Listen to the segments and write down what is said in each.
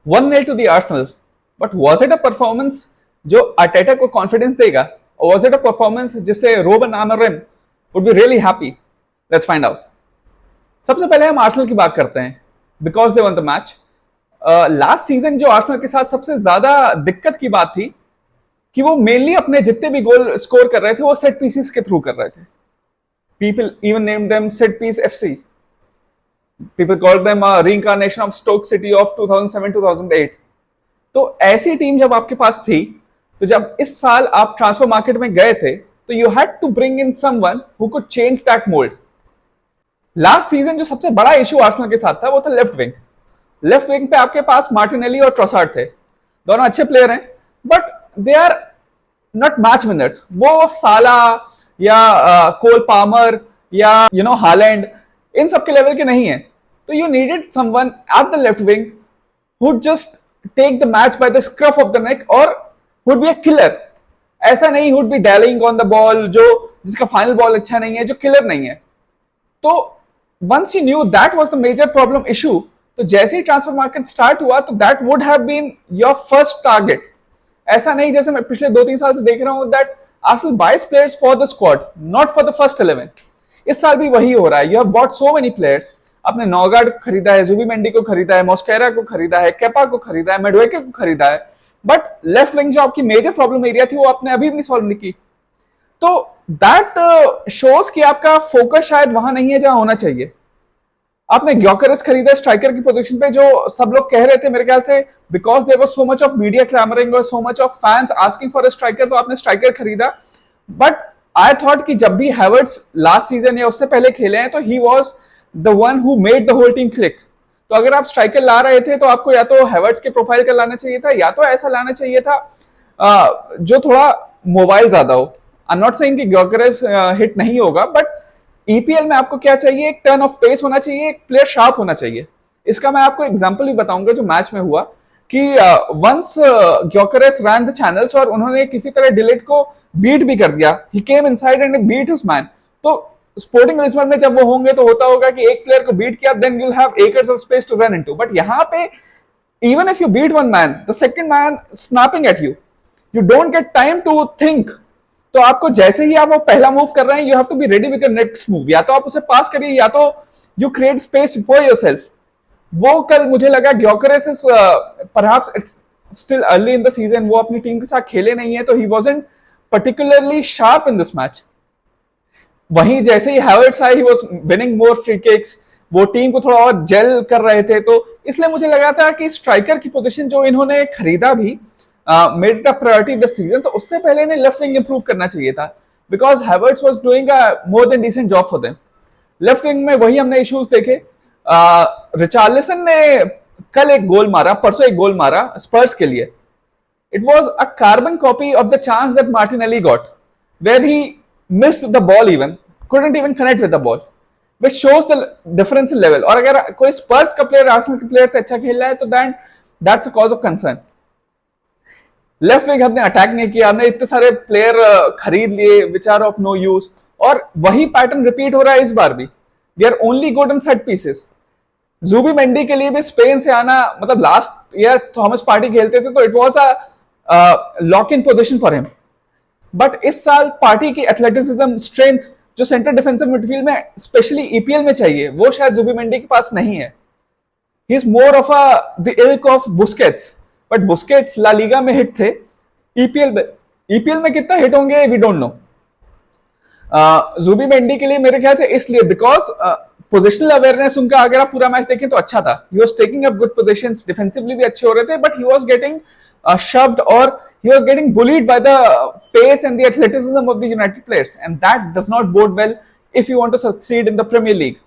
1-0 to the Arsenal. But was it a performance जो Arteta को confidence देगा? Or was it a performance जिससे robin आमोरिम would be really happy? Let's find out. सबसे पहले हम Arsenal की बात करते हैं because they one the match. Last season जो आर्सेनल के साथ सबसे ज्यादा दिक्कत की बात थी कि वो मेनली अपने जितने भी गोल स्कोर कर रहे थे वो सेट पीसेस के थ्रू कर रहे थे. People even name them set piece FC. People call them reincarnation of Stoke City of 2007-2008. तो ऐसी टीम जब आपके पास थी, तो जब इस साल आप ट्रांसफर मार्केट में गए थे, तो you had to bring in someone who could change that mould. Last season जो सबसे बड़ा इशू आर्सेनल के साथ था वो था लेफ्ट विंग. लेफ्ट विंग पे आपके पास मार्टिनेली और ट्रोसार्ड थे. दोनों अच्छे प्लेयर हैं, but they are not match winners. वो साला या कोल पामर या हालैंड इन सब के लेवल के नहीं है. तो you needed someone at the left wing who just take the match by the scruff of the neck or would be a killer. ऐसा नहीं would be dallying on the ball जो जिसका फाइनल बॉल अच्छा नहीं है, जो killer नहीं है. तो once you knew that was the major problem issue, तो जैसे ही ट्रांसफर मार्केट स्टार्ट हुआ तो that would have been your first target. ऐसा नहीं जैसे मैं पिछले 2-3 साल से देख रहा हूं that Arsenal buys players for the squad, not for the first 11. इस साल भी वही हो रहा है. You have bought so many players. आपने नौगार्ड खरीदा है, जुबीमेंडी को खरीदा है, मॉस्केरा को खरीदा है, केपा को खरीदा है, मेडवेके को खरीदा है, बट लेफ्ट विंग जो आपकी मेजर प्रॉब्लम एरिया थी वो आपने अभी भी नहीं सॉल्व नहीं की. तो दैट शोज कि आपका फोकस शायद वहां नहीं है जहां होना चाहिए. आपने ग्योकरेस खरीदा स्ट्राइकर की पोजीशन पे, जो सब लोग कह रहे थे मेरे ख्याल से because there was so much of media clamouring और so much of fans asking for a striker, तो आपने स्ट्राइकर खरीदा. बट आई थॉट कि जब भी हैवर्ट्स लास्ट सीजन या उससे पहले खेले हैं तो he was the one who made the whole team click. तो अगर आप स्ट्राइकर ला रहे थे तो आपको या तो हैवर्ट्स के प्रोफाइल का लाना चाहिए था, या तो ऐसा लाना चाहिए था जो थोड़ा मोबाइल ज्यादा हो. आई एम नॉट सेइंग कि ग्योकरेस हिट नहीं होगा, बट ईपीएल में आपको क्या चाहिए? एक टर्न ऑफ पेस होना चाहिए, एक प्लेयर शार्प होना चाहिए. इसका मैं आपको एग्जांपल भी बताऊंगा जो मैच में हुआ कि वंस ग्योकरेस रन द चैनल्स और उन्होंने किसी तरह डिलीट को बीट भी कर दिया. He came inside and beat his man. तो स्पोर्टिंग लिस्बन में जब वो होंगे तो होता होगा कि एक प्लेयर को बीट किया, then you will have acres of space to run into. But यहां पे even if you beat one man, the second man snapping at you, you don't get time to think. तो आपको जैसे ही आप वो पहला मूव कर रहे हैं, you have to be ready with the next move. या तो आप उसे पास करिए या तो you create space for yourself. वो कल मुझे लगा Gyokeres is perhaps it's still early in the season, वो अपनी टीम के साथ खेले नहीं है, तो he wasn't particularly sharp in this match. वहीं जैसे ही हैवर्ट्स आए, he was winning more free kicks, वो टीम को थोड़ा और जेल कर रहे थे. तो इसलिए मुझे लगा था कि स्ट्राइकर की पोजीशन जो इन्होंने खरीदा भी made it a priority this season, तो उससे पहले इन्हें लेफ्ट विंग इंप्रूव करना चाहिए था because Havertz was doing a more than decent job for them. Left wing में वही हमने इश्यूज देखे. रिचार्लिसन ने कल एक गोल मारा, परसों एक गोल मारा स्पर्स के लिए. It was a carbon copy of the chance that Martinelli got, where he missed the ball, even couldn't even connect with the ball, which shows the difference in level. और अगर कोई स्पर्स का प्लेयर आर्सेनल के player से अच्छा खेल रहा है तो then that's a cause of concern. Left wing हमने अटैक नहीं किया, हमने इतने सारे प्लेयर खरीद लिए which are of no use, और वही पैटर्न रिपीट हो रहा है इस बार भी. We are only good in set pieces. जुबीमेंडी के लिए भी स्पेन से आना, मतलब लास्ट ईयर थॉमस पार्टी खेलते थे तो it was a lock in position for him. But इस साल पार्टी की एथलेटिसिज्म, स्ट्रेंथ जो सेंटर डिफेंसिव मिडफील्ड में स्पेशली ईपीएल में चाहिए, वो शायद जुबीमेंडी के पास नहीं है. He is more of the ilk of Busquets, but Busquets La Liga में हिट थे. ईपीएल में कितना हिट होंगे वी डोंट नो. जुबीमेंडी के लिए मेरे ख्याल से इसलिए बिकॉज पोजिशनल अवेयरनेस उनका अगर आप पूरा मैच देखें तो अच्छा था. He was taking up good positions, defensively भी अच्छे हो रहे थे, but he was getting shoved or he was getting bullied by the pace and the athleticism of the United players, and that does not bode well if you want to succeed in the Premier League.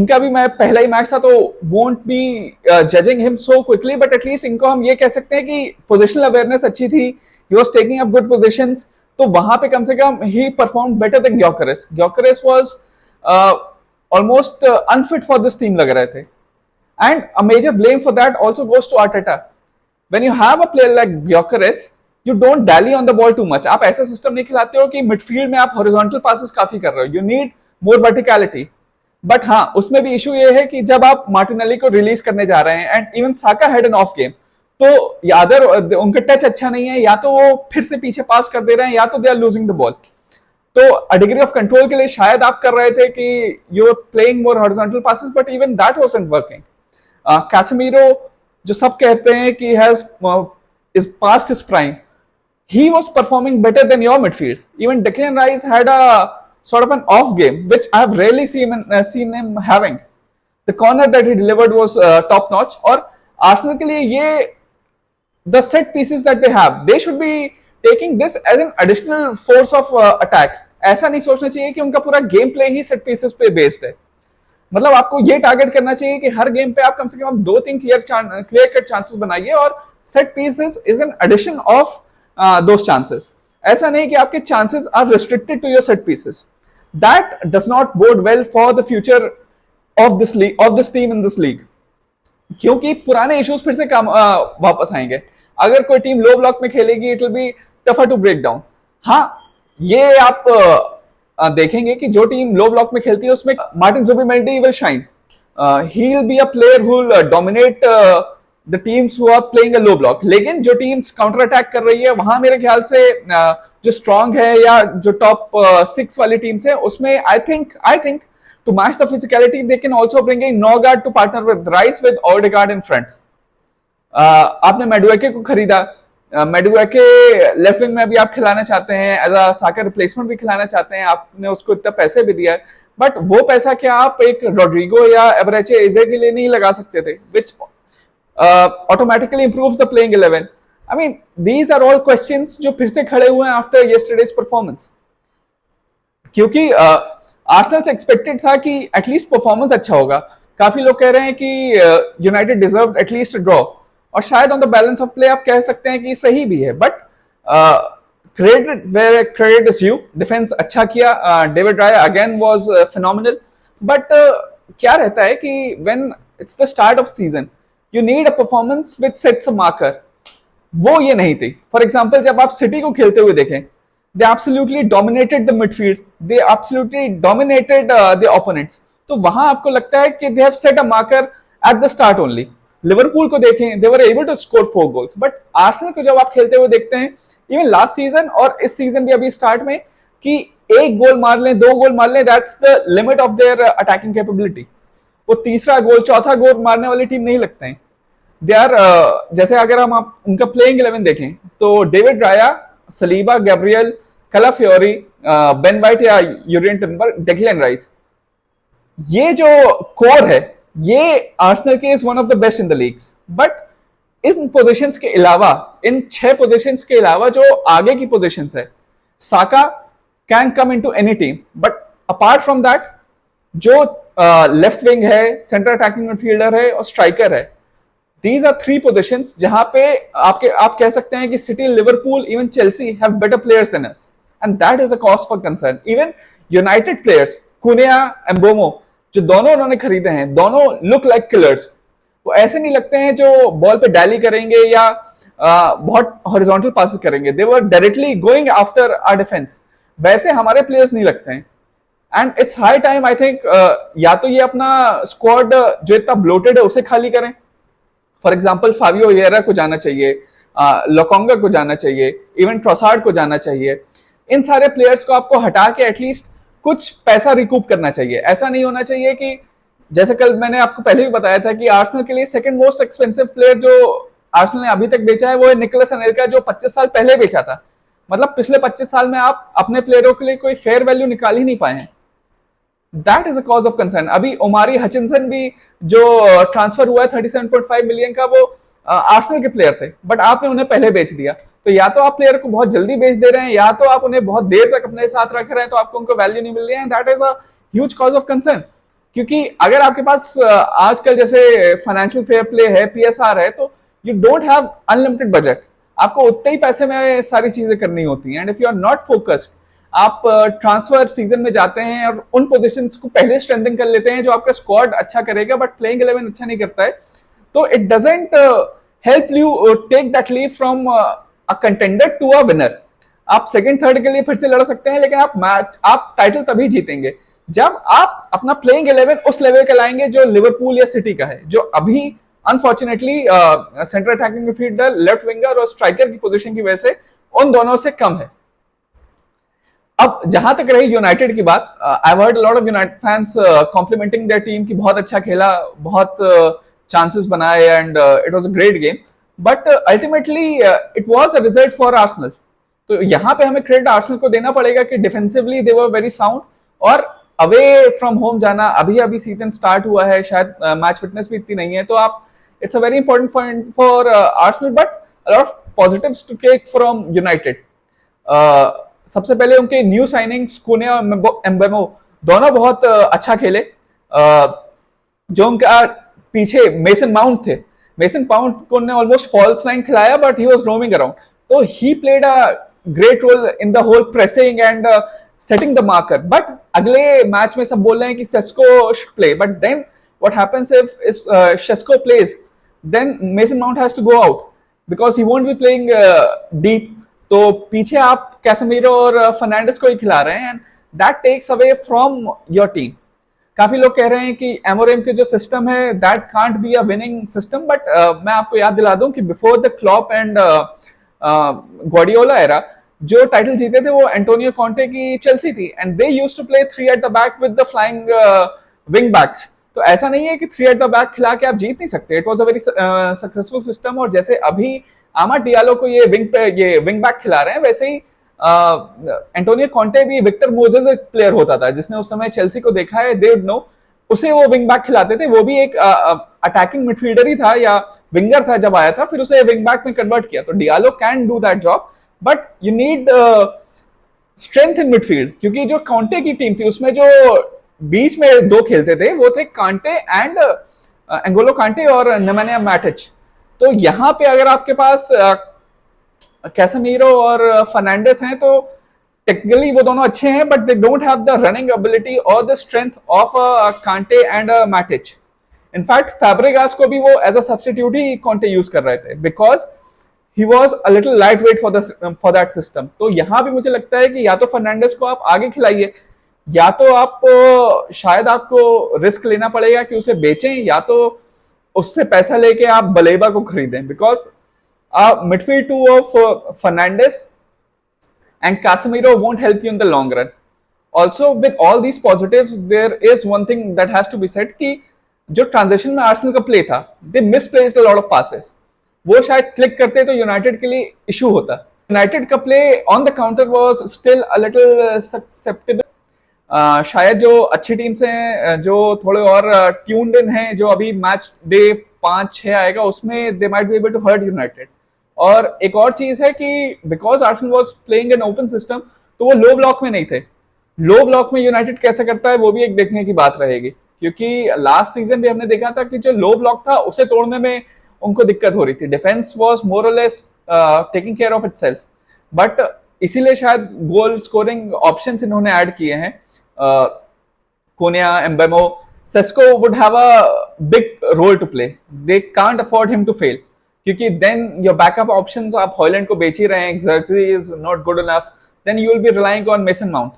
इनका भी मैं पहला ही match था तो won't be judging him so quickly, but at least इनको हम ये कह सकते हैं कि positional awareness अच्छी थी, he was taking up good positions, तो वहां पे कम से कम he performed better than Gyökeres. Gyökeres was almost unfit for this team लग रहे थे, and a major blame for that also goes to Arteta. When you have a player like Gyökeres, you don't dally on the ball too much. आप ऐसा system नहीं खिलाते हो कि midfield में आप हॉरिजॉन्टल पासेस काफी कर रहे हो. You need more verticality. But हाँ, उसमें भी इशू ये है कि जब आप मार्टिनेली को रिलीज करने जा रहे हैं and even Saka had an of game, तो यादर उनका टच अच्छा नहीं है, या तो वो फिर से पीछे पास कर दे रहे हैं या तो they are losing the ball. तो अ डिग्री ऑफ कंट्रोल के लिए शायद आप कर रहे थे कि you are playing more horizontal passes, but even that wasn't working. Casemiro, जो सब कहते हैं कि has is past his prime, he was performing better than your midfield. Even Declan Rice had a sort of an off game, which I have rarely seen him having. The corner that he delivered was top notch. और Arsenal के लिए ये the set pieces that they have, they should be taking this as an additional force of attack. ऐसा नहीं सोचना चाहिए कि उनका पूरा गेम प्ले ही सेट पीसेस पे बेस्ड है। मतलब आपको ये टारगेट करना चाहिए कि हर गेम पे आप कम से कम 2-3 क्लियर कट चांसेस बनाइए, और set pieces is an addition of those chances. ऐसा नहीं कि आपके chances are restricted to your set pieces. That does not bode well for the future of this league, of this team in this league. क्योंकि पुराने issues फिर से वापस आएंगे। अगर कोई टीम लो ब्लॉक में खेलेगी, it will be tougher to break down. हाँ, ये आप देखेंगे कि जो टीम लो ब्लॉक में खेलती है उसमें Martin Zubimendi will shine. He will be a player who will dominate the teams who are playing a low block. लेकिन जो टीम्स काउंटर अटैक कर रही है, वहां मेरे ख्याल से जो स्ट्रांग है या जो टॉप 6 वाली टीम्स है, उसमें I think to match the physicality they can also bring in Norgaard to partner with Rice with Odegaard in front. आपने मेडुएके को खरीदा, मेडुएके लेफ्ट विंग में अभी आप खिलाना चाहते हैं, एज अ साका रिप्लेसमेंट भी खिलाना चाहते हैं, आपने उसको इतना पैसे भी दिया है, बट वो पैसा क्या आप एक रोड्रिगो या एवरेचे एजे के लिए नहीं लगा सकते थे, विच automatically improves the playing 11? I mean, these are all questions जो फिर से खड़े हुए हैं after yesterday's performance. क्योंकि आर्सेनल से एक्सपेक्टेड था कि एटलीस्ट परफॉर्मेंस अच्छा होगा। काफी लोग कह रहे हैं कि यूनाइटेड डिजर्व्ड एटलीस्ट ड्रॉ, और शायद on the balance of play आप कह सकते हैं कि सही भी है, but credit where credit is due. Defence अच्छा किया, David Raya again was phenomenal, but क्या रहता है कि when it's the start off season you need a performance which sets a marker. वो ये नहीं थी। फॉर एग्जाम्पल, जब आप सिटी को खेलते हुए देखें, they absolutely dominated the midfield, they absolutely dominated the opponents. तो वहां आपको लगता है कि they have set a marker at the start only. Liverpool को देखें, they were able to score 4 goals, but Arsenal को जब आप खेलते हुए देखते हैं, इवन लास्ट सीजन और इस सीजन भी अभी स्टार्ट में, कि 1 गोल मार लें, 2 गोल मार लें, that's the limit of their attacking capability. वो तीसरा गोल, चौथा गोल मारने वाली टीम नहीं लगते हैं। दे आर जैसे अगर हम आप उनका प्लेइंग 11 देखें, तो डेविड राया, सलीबा, गैब्रियल, कलाफियोरी, बेन वाइट या यूरियन टिम्बर, डेक्लन राइस, ये जो कोर है, ये आर्सेनल के is one of the best in the leagues. But in positions के अलावा, इन 6 पोजीशंस के अलावा जो आगे की पोजीशंस है, Saka can come into any team, but apart from that जो लेफ्ट विंग है, सेंटर अटैकिंग मिडफील्डर है और स्ट्राइकर है, दीज आर 3 पोजीशंस जहां पे आप कह सकते हैं कि City, Liverpool, even Chelsea have better players than us, and that is a cause for concern. Even United players, Cunha, Mbeumo, जो दोनों उन्होंने खरीदे हैं, दोनों लुक लाइक किलर्स। वो ऐसे नहीं लगते हैं जो बॉल पे डैली करेंगे या बहुत हॉरिजॉन्टल पासेस करेंगे, they were directly going after our defence. वैसे हमारे प्लेयर्स नहीं लगते हैं, and it's high time, I think, या तो ये अपना स्क्वाड जो इतना ब्लोटेड है उसे खाली करें। फॉर एग्जाम्पल, फाबियो येरा को जाना चाहिए, लोकोंगा को जाना चाहिए, इवन ट्रोसार्ड को जाना चाहिए। इन सारे प्लेयर्स को आपको हटा के एटलीस्ट कुछ पैसा रिकूप करना चाहिए। ऐसा नहीं होना चाहिए कि जैसे कल मैंने आपको पहले भी बताया था कि आर्सेनल के लिए सेकंड मोस्ट एक्सपेंसिव प्लेयर जो आर्सेनल ने अभी तक बेचा है, वो है निकोलस अनेल्का, जो 25 साल पहले बेचा था। मतलब पिछले 25 साल में आप अपने प्लेयरों के लिए कोई फेयर वैल्यू निकाल ही नहीं पाए हैं। That is a cause of concern. अभी ओमारी हचिनसन भी जो ट्रांसफर हुआ है 37.5 मिलियन का, वो आर्सेनल के प्लेयर थे, बट आपने उन्हें पहले बेच दिया। तो या तो आप प्लेयर को बहुत जल्दी बेच दे रहे हैं, या तो आप उन्हें बहुत देर तक अपने साथ रख रहे हैं, तो आपको उनको वैल्यू नहीं मिल रही है। That is a huge cause of concern. क्योंकि अगर आपके पास आजकल जैसे फाइनेंशियल फेयर प्ले है, पीएसआर है, तो you don't have unlimited budget. आपको उतने ही पैसे में सारी चीजें करनी होती हैं, and if you are not focused, आप ट्रांसफर सीजन में जाते हैं और उन पोजीशंस को पहले स्ट्रेंथन कर लेते हैं जो आपका स्क्वाड अच्छा करेगा, बट प्लेइंग 11 अच्छा नहीं करता है, तो it doesn't help you take that leap from a contender to a winner. आप सेकंड थर्ड के लिए फिर से लड़ सकते हैं, लेकिन आप टाइटल तभी जीतेंगे जब आप अपना प्लेइंग 11 उस लेवल का लाएंगे जो लिवरपूल या सिटी का है, जो अभी unfortunately central attacking midfielder, left winger और स्ट्राइकर की पोजीशन की वजह से उन दोनों से कम है। अब जहां तक रही यूनाइटेड की बात, I heard lot of United fans complimenting their team की बहुत अच्छा खेला, बहुत चांसेस बनाए and it was a great game, but ultimately it was a result for Arsenal. तो यहाँ पे हमें क्रेडिट आर्सेनल को देना पड़ेगा कि defensively they were very sound, और अवे फ्रॉम होम जाना, अभी अभी सीजन स्टार्ट हुआ है, शायद मैच फिटनेस भी इतनी नहीं है, तो आप it's a very important point for Arsenal, but a lot of positives to take from United. सबसे पहले उनके न्यू साइनिंग्स कोने और एम्बेमो दोनों बहुत अच्छा खेले। जो उनका पीछे मेसन माउंट थे, मेसन माउंट को ने ऑलमोस्ट फॉल्स लाइन खिलाया, but he was roaming around, तो he played a great role in the hole pressing and setting the marker. But अगले मैच में सब बोल रहे हैं कि Sesko should play, but then what happens if Sesko plays, then Mason Mount has to go out because he won't be playing deep. तो पीछे आप कैसेमीरो और फर्नांडिस को ही खिला रहे हैं, and that takes away from your team. काफी लोग कह रहे हैं कि एमोरेम के जो सिस्टम है that can't be a winning system, but मैं आपको याद दिला दूं कि before the Klopp and Guardiola era, जो टाइटल जीते थे वो एंटोनियो कॉन्टे की चेल्सी थी, and they used to play 3 at the back with the flying wing backs. तो ऐसा नहीं है कि 3 एट द बैक खिला के आप जीत नहीं सकते, it was a very successful system. और जैसे अभी आमा डियालो को ये विंग बैक खिला रहे हैं, वैसे ही एंटोनियो कॉन्टे भी विक्टर मोजेस एक प्लेयर होता था जिसने उस समय चेल्सी को देखा है, दे नो, उसे वो विंग बैक खिलाते थे, वो भी एक अटैकिंग मिडफील्डर ही था या विंगर था जब आया था, फिर उसे विंग बैक में कन्वर्ट किया। तो Diallo can do that job, but you need strength in midfield, क्योंकि जो कांटे की टीम थी उसमें जो बीच में दो खेलते थे वो थे कांटे एंड एंगोलो कांटे और नेमानिया मैटिच। तो यहाँ पे अगर आपके पास कैसेमीरो और फर्नांडिस हैं तो टेक्निकली वो दोनों अच्छे हैं, but they don't have the running ability और the strength of Kante and Matic. In fact Fabregas को भी वो एज अ सब्स्टिट्यूट ही कॉन्टे यूज कर रहे थे because he was a little lightweight for that system. तो यहाँ भी मुझे लगता है कि या तो फर्नांडिस को आप आगे खिलाइए, या तो आप शायद आपको रिस्क लेना पड़ेगा कि उसे बेचें, या तो उससे पैसा लेके आप बलेबा को खरीदें, because midfield two of Fernandes and Casemiro won't help you in the long run. Also, with all these positives, there is one thing that has to be said कि जो ट्रांजिशन में आर्सेनल का play था, they misplaced a lot of passes. वो शायद click करते तो United के लिए इशू होता। यूनाइटेड का play on the counter was still a little susceptible. शायद जो अच्छी टीम्स हैं, जो थोड़े और ट्यून्ड इन हैं, जो अभी मैच डे 5-6 आएगा उसमें they might be able to hurt United. और एक और चीज है कि because Arsenal was playing an open system, तो वो लो ब्लॉक में नहीं थे। लो ब्लॉक में यूनाइटेड कैसे करता है वो भी एक देखने की बात रहेगी, क्योंकि लास्ट सीजन भी हमने देखा था कि जो लो ब्लॉक था उसे तोड़ने में उनको दिक्कत हो रही थी। डिफेंस वाज मोर और less taking care of itself, but इसीलिए शायद गोल स्कोरिंग ऑप्शंस इन्होंने ऐड किए हैं। Cunha, Mbeumo, Sesko would have a big role to play, they can't afford him to fail, क्योंकि देन योर बैकअप ऑप्शंस, आप Haaland को बेच ही रहे हैं, Zirkzee is not good enough, then you will be relying on Mason Mount.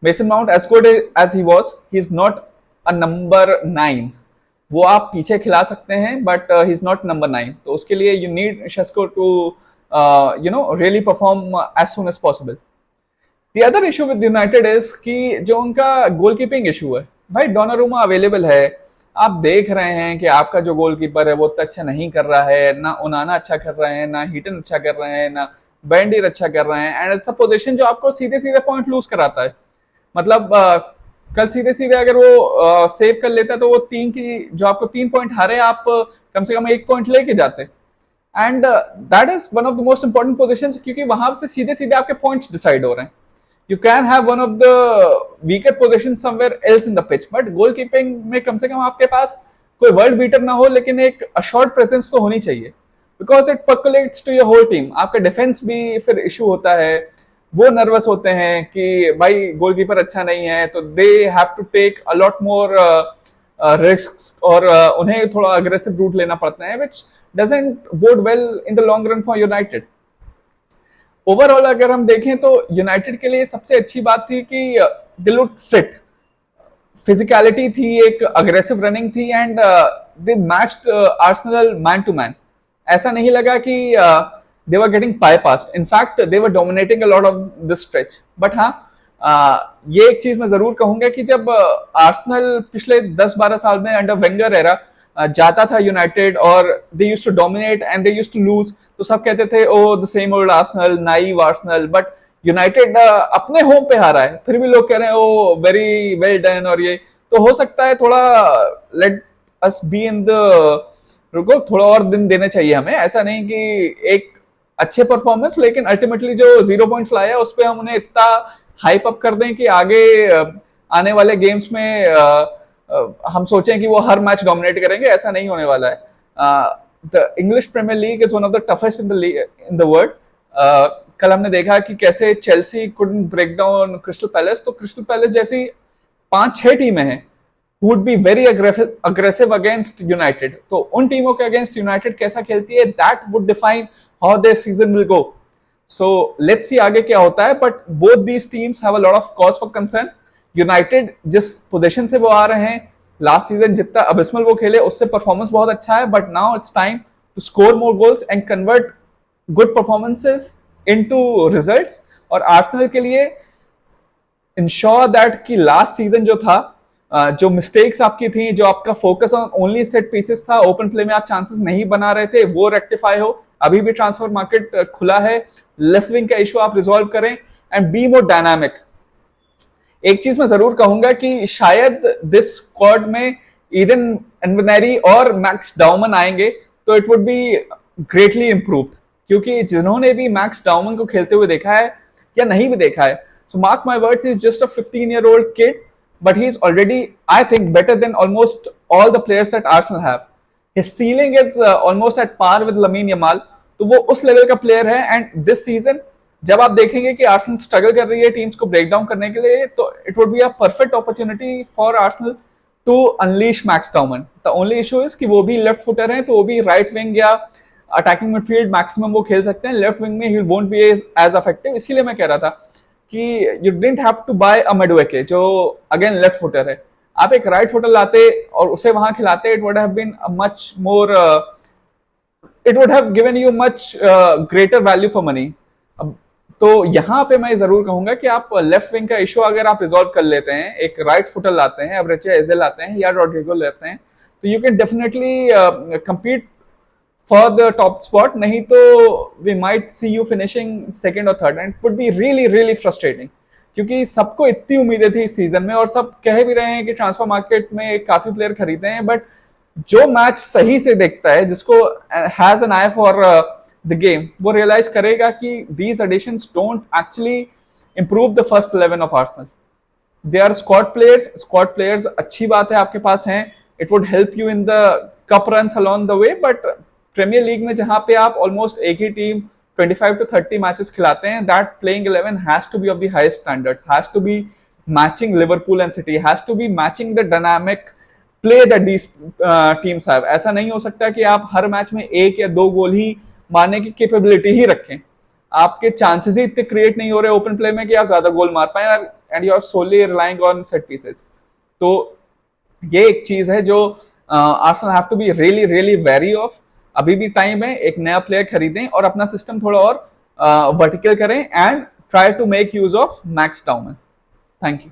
Mason Mount as good as he was, he is not a number 9, वो आप पीछे खिला सकते हैं but he is not number 9। तो उसके लिए you need Sesko to really perform as soon as possible. The other issue with United is कि जो उनका गोलकीपिंग इशू है, भाई डोनारुमा अवेलेबल है, आप देख रहे हैं कि आपका जो गोलकीपर है वो उतना अच्छा नहीं कर रहा है, ना उनाना अच्छा कर रहे हैं, ना हीटन अच्छा कर रहे हैं, ना बैंडीर अच्छा कर रहे हैं, एंड इट्स अ पोजीशन जो आपको सीधे सीधे पॉइंट लूज कराता है। मतलब कल सीधे सीधे अगर वो सेव कर लेता तो वो 3 की जो आपको 3 पॉइंट हारे, आप कम से कम 1 पॉइंट लेके जाते, and that is one of the most important positions, क्योंकि वहां से सीधे सीधे आपके पॉइंट्स डिसाइड हो रहे हैं। You can have one of the weaker positions somewhere else in the pitch, but goalkeeping में कम से कम आपके पास कोई वर्ल्ड बीटर ना हो, लेकिन एक assured presence तो होनी चाहिए, because it percolates to your whole team। आपका डिफेंस भी फिर इशू होता है, वो नर्वस होते हैं कि भाई गोलकीपर अच्छा नहीं है, तो they have to take a lot more risks, और उन्हें थोड़ा अग्रेसिव रूट लेना पड़ता है, which doesn't bode well in the long run for United। Overall अगर हम देखें तो यूनाइटेड के लिए सबसे अच्छी बात थी कि दे लुक फिट। फिजिकलिटी थी, एक अग्रेसिव रनिंग थी, and they matched Arsenal man to man. ऐसा नहीं लगा कि they were getting bypassed. In fact they were dominating a lot of this stretch. But हाँ, ये एक चीज मैं जरूर कहूंगा कि जब आर्सेनल पिछले 10-12 साल में अंडर वेंगर एरा जाता था यूनाइटेड और they used to dominate and they used to lose, तो सब कहते थे oh the same old Arsenal, naive Arsenal. But United अपने होम पे हारा है, फिर भी लोग कह रहे हैं ओ वेरी वेल डन. और ये तो हो सकता है थोड़ा, let us be in the, रुको थोड़ा और दिन देने चाहिए हमें. ऐसा नहीं कि एक अच्छे परफॉर्मेंस, लेकिन अल्टीमेटली जो 0 पॉइंट्स लाया उस पर हम उन्हें इतना हाइप अप कर दें कि आगे आने वाले गेम्स में हम सोचें कि वो हर मैच डोमिनेट करेंगे. ऐसा नहीं होने वाला है. The English Premier League is one of the toughest in the world. कल हमने देखा कि कैसे Chelsea couldn't break down Crystal Palace. तो क्रिस्टल पैलेस जैसी 5-6 टीमें हैं would be very aggressive against United. तो उन टीमों के अगेंस्ट यूनाइटेड कैसा खेलती है, that would define how their season will go. So let's see आगे क्या होता है. But both these teams have a lot of cause for concern. United जिस पोजीशन से वो आ रहे हैं, लास्ट सीजन जितना अबिस्मल वो खेले उससे परफॉर्मेंस बहुत अच्छा है. But now it's time to score more goals and convert good performances into results. और आर्सेनल के लिए इंश्योर दैट कि लास्ट सीजन जो था, जो मिस्टेक्स आपकी थी, जो आपका focus on only set pieces था, ओपन प्ले में आप चांसेस नहीं बना रहे थे, वो रेक्टिफाई हो. अभी भी ट्रांसफर मार्केट खुला है. लेफ्ट विंग का इशू आप रिजॉल्व करें एंड बी मोर डायनामिक. एक चीज मैं जरूर कहूंगा कि शायद दिस स्क्वाड में ईडन एनवनेरी और मैक्स डाउमन आएंगे तो it would be greatly improved. क्योंकि जिन्होंने भी मैक्स डाउमन को खेलते हुए देखा है या नहीं भी देखा है, so mark my words, he's just a 15-year-old kid, but he's already, I think, better than almost all the players that Arsenal have. His ceiling is almost at par with Lamine Yamal. तो वो उस level का player है. And this season जब आप देखेंगे कि Arsenal struggle कर रही है टीम्स को ब्रेक डाउन करने के लिए, तो it would be a perfect opportunity for Arsenal to unleash Max Dowman. The only issue is कि वो भी लेफ्ट फुटर हैं, तो वो भी राइट विंग या अटैकिंग मिडफील्ड मैक्सिमम वो खेल सकते हैं. लेफ्ट विंग में ही वोंट बी एज इफेक्टिव. इसीलिए मैं कह रहा था कि you didn't have to buy a Madueke जो अगेन लेफ्ट फुटर है. आप एक राइट फुटर लाते और उसे वहां खिलाते, it would have been a much more, it would have given you much greater value for money. तो यहाँ पे मैं जरूर कहूंगा कि आप लेफ्ट विंग का इशू अगर आप रिजॉल्व कर लेते हैं, एक राइट फुटर लाते हैं, एवरेचिया एजेल लाते हैं या रॉड्रिगो लेते हैं, तो you can definitely compete for the top spot. नहीं तो we might see you finishing second or third, and it would be really really frustrating. क्योंकि सबको इतनी उम्मीदें थी इस सीजन में और सब कह भी रहे हैं कि ट्रांसफर मार्केट में काफी प्लेयर खरीदे हैं. बट जो मैच सही से देखता है, जिसको has an I for the game, वो रियलाइज करेगा कि these additions don't actually improve the first 11 of Arsenal. They are squad players. Squad players अच्छी बात है आपके पास हैं. It would help you in the cup runs along the way. But premier league में जहां पे आप ऑलमोस्ट एक ही टीम 25 to 30 मैचेस खिलाते हैं, that playing 11 has to be of the highest standards, has to be matching Liverpool and City, has to be matching the dynamic play that these teams have. ऐसा नहीं हो सकता कि आप हर match में 1 या 2 गोल ही मारने की कैपेबिलिटी ही रखें. आपके चांसेस ही इतने क्रिएट नहीं हो रहे ओपन प्ले में कि आप ज्यादा गोल मार पाए, and you are solely relying on set pieces. तो ये एक चीज है जो Arsenal have to be really really very of. अभी भी टाइम है, एक नया प्लेयर खरीदें और अपना सिस्टम थोड़ा और वर्टिकल करें and try to make use of Max Dowman. Thank you.